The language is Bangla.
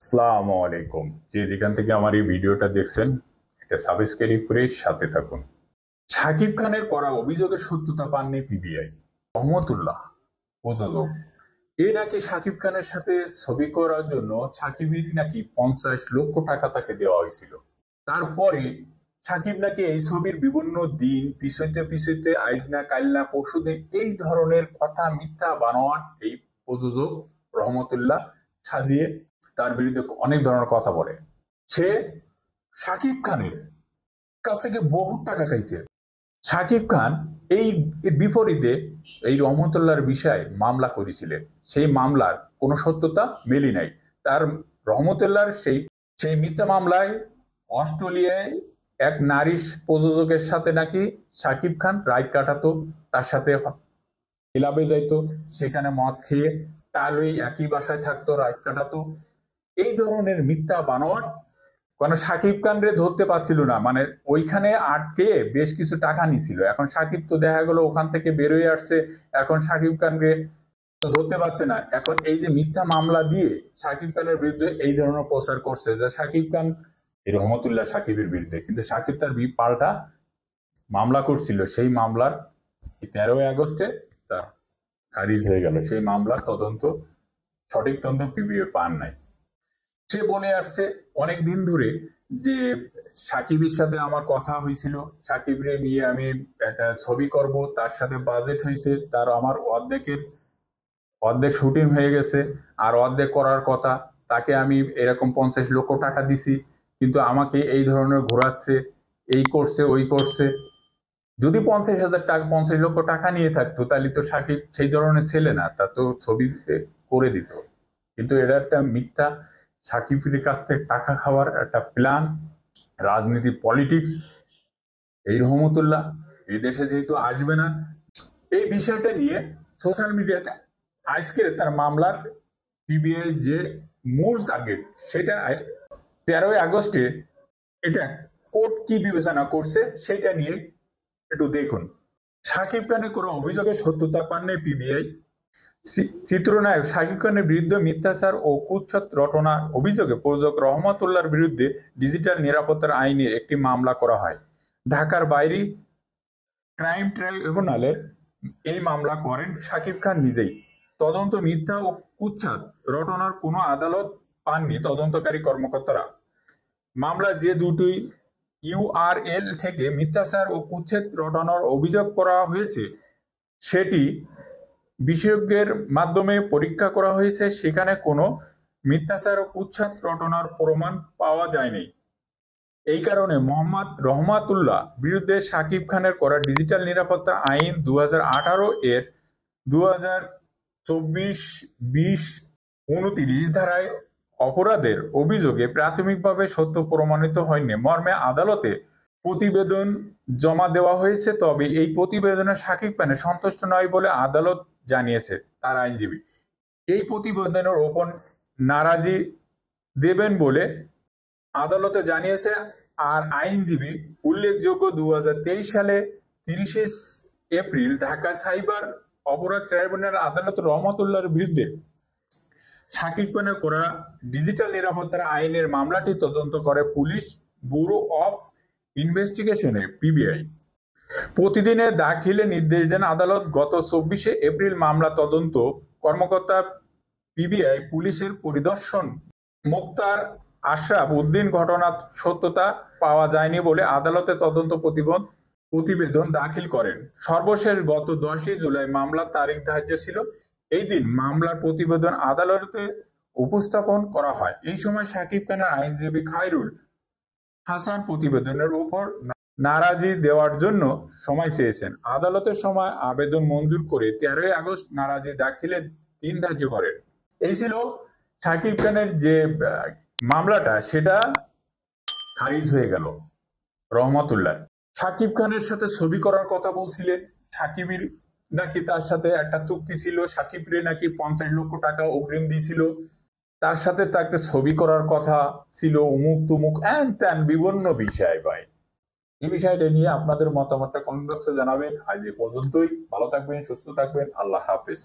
আসসালামু আলাইকুম। যে যেখান থেকে আমার এই ভিডিওটা দেখছেন, এটা সাবস্ক্রাইব করে সাথে থাকুন। শাকিব খানের করা অভিযোগের সত্যতা পাননি পিবিআই। রহমতুল্লাহ প্রযোজক, এ নাকি শাকিব খানের সাথে ছবি করার জন্য সাকিবের নাকি 50 লক্ষ টাকা তাকে দেওয়া হয়েছিল। তারপরে সাকিব নাকি এই ছবির বিভিন্ন দিন পিছইতে পিছইতে আইজ না কাল না পরশুদিন এই ধরনের কথা মিথ্যা বানোয়াট এই প্রযোজক রহমতুল্লাহ সাজিয়ে তার বিরুদ্ধে অনেক ধরনের কথা বলে। সে সাকিব খানের কাছ থেকে বহু টাকা খাইছে। সাকিব খান এই এর বিপরীতে এই রহমতুল্লাহর বিষয়ে মামলা করেছিলেন। সেই মামলার কোনো সত্যতা মেলি নাই। তার রহমতুল্লাহর সেই সেই মিথ্যা মামলায় অস্ট্রেলিয়ায় এক নারী প্রযোজকের সাথে নাকি সাকিব খান রাত কাটাতো, তার সাথে ক্লাবে যাইতো, সেখানে মদ খেয়ে তাহলেই একই বাসায় থাকতো, রাত কাটাতো। এই ধরনের মিথ্যা বানোয়াট, কারণ সাকিব খানরে ধরতে পারছিল না, মানে ওইখানে আটকে বেশ কিছু টাকা নিছিল। এখন সাকিব তো দেখা গেল ওখান থেকে বেরোয় আসছে, এখন সাকিব খানকে তো ধরতে পারছে না। এখন এই যে মিথ্যা মামলা দিয়ে সাকিব খানের বিরুদ্ধে এই ধরনের প্রচার করছে যে সাকিব খান এই রহমতুল্লাহ সাকিবের বিরুদ্ধে, কিন্তু সাকিব তার পাল্টা মামলা করছিল। সেই মামলার 13ই আগস্টে তা খারিজ হয়ে গেল। সেই মামলার তদন্ত, সঠিক তদন্ত পিবিআই পান নাই। সে বলে আসছে অনেক দিন ধরে যে সাকিবের সাথে আমার কথা হয়েছিল, সাকিবরে নিয়ে আমি একটা ছবি করব, তার সাথে বাজেট হয়েছে, তার আমার অর্ধেক শুটিং হয়ে গেছে, আর অর্ধেক করার কথা। তাকে আমি এরকম 50 লক্ষ টাকা দিছি, কিন্তু আমাকে এই ধরনের ঘোরাচ্ছে, এই করছে ওই করছে। যদি 50,000 টাকা 50 লক্ষ টাকা নিয়ে থাকতো তাহলে তো সাকিব সেই ধরনের ছেলে না, তা তো ছবি করে দিত। কিন্তু এটা একটা মিথ্যা, সাকিবের কাছ থেকে টাকা খাওয়ার একটা প্ল্যান, রাজনীতি, পলিটিক্স। এই রহমতুল্লাহ এই দেশে যেহেতু আসবে না, এই বিষয়টা নিয়ে সোশ্যাল মিডিয়াতে আজকে তার মামলার পিবিআই যে মূল টার্গেট, সেটা 13ই আগস্টে এটা কোর্ট কি বিবেচনা করছে সেটা নিয়ে একটু দেখুন। সাকিব খানের কোনো অভিযোগের সত্যতা পাননি পিবিআই। চিত্রনায়ক সাকিব খানের বিরুদ্ধে মিথ্যাচার ও কুৎসত রটনার অভিযোগে প্রযোজক রহমতুল্লাহর বিরুদ্ধে ডিজিটাল নিরাপত্তার আইনে একটি মামলা করা হয়। ঢাকার বাইরে ক্রাইম ট্রাইব্যুনালের এই মামলা করেন সাকিব খান নিজেই। তদন্ত মিথ্যা ও কুৎসত রটনার কোনো আদালত পাননি তদন্তকারী কর্মকর্তারা। মামলা যে দুটি ইউআরএল থেকে মিথ্যাচার ও কুৎসত রটনার অভিযোগ করা হয়েছে সেটি বিশেষজ্ঞের মাধ্যমে পরীক্ষা করা হয়েছে, সেখানে কোনো মিথ্যাচার ও কুৎসত রটনার প্রমাণ পাওয়া যায়নি। এই কারণে মোহাম্মদ রহমাতুল্লাহ বিরুদ্ধে সাকিব খানের করা ডিজিটাল নিরাপত্তা আইন 2018 এর 2024-20-29 ধারায় অপরাধের অভিযোগে প্রাথমিকভাবে সত্য প্রমাণিত হয়নি মর্মে আদালতে প্রতিবেদন জমা দেওয়া হয়েছে। তবে এই প্রতিবেদনে সাকিব খানের সন্তুষ্ট নয় বলে আদালত জানিয়েছে তার আইনজীবী। এই প্রতিবেদনের ওপর নারাজি দেবেন বলে আদালতে জানিয়েছে। আর আইনজীবী উল্লেখযোগ্য 2023 সালে 30 এপ্রিল ঢাকা সাইবার অপরাধ ট্রাইব্যুনাল আদালত রহমতুল্লাহর বিরুদ্ধে সাকিব খানের করা ডিজিটাল নিরাপত্তার আইনের মামলাটি তদন্ত করে পুলিশ ব্যুরো অফ ইনভেস্টিগেশনে পিবিআই। প্রতিদিনের দাখিলে নির্দেশ দেন আদালত। গত 24 এপ্রিল মামলা তদন্ত কর্মকর্তা পিবিআই পুলিশের পরিদর্শন মোক্তার আশরাফ উদ্দিন ঘটনার সত্যতা পাওয়া যায়নি বলে আদালতে তদন্ত প্রতিবেদন দাখিল করেন। সর্বশেষ গত 10 জুলাই মামলার তারিখ ধার্য ছিল। এই দিন মামলার প্রতিবেদন আদালতে উপস্থাপন করা হয়। এই সময় সাকিব খানের আইনজীবী খায়রুল হাসান প্রতিবেদনের উপর নারাজি দেওয়ার জন্য সময় চেয়েছেন। আদালতের সময় আবেদন মঞ্জুর করে 13ই আগস্ট নারাজি দাখিলের দিন ধার্য করেন। এই ছিল সাকিব খানের যে মামলাটা, সেটা খারিজ হয়ে গেল রহমতুল্লাহ। সাকিব খানের সাথে ছবি করার কথা বলছিলেন, সাকিবের নাকি তার সাথে একটা চুক্তি ছিল, সাকিবরে নাকি 50 লক্ষ টাকা অগ্রিম দিয়েছিল, তার সাথে তাকে ছবি করার কথা ছিল, অমুক তুমুক এন ত্যান বিভিন্ন বিষয়। ভাই, এই বিষয়টা নিয়ে আপনাদের মতামতটা কমেন্ট বক্সে জানাবেন। আজ এ পর্যন্তই। ভালো থাকবেন, সুস্থ থাকবেন। আল্লাহ হাফেজ।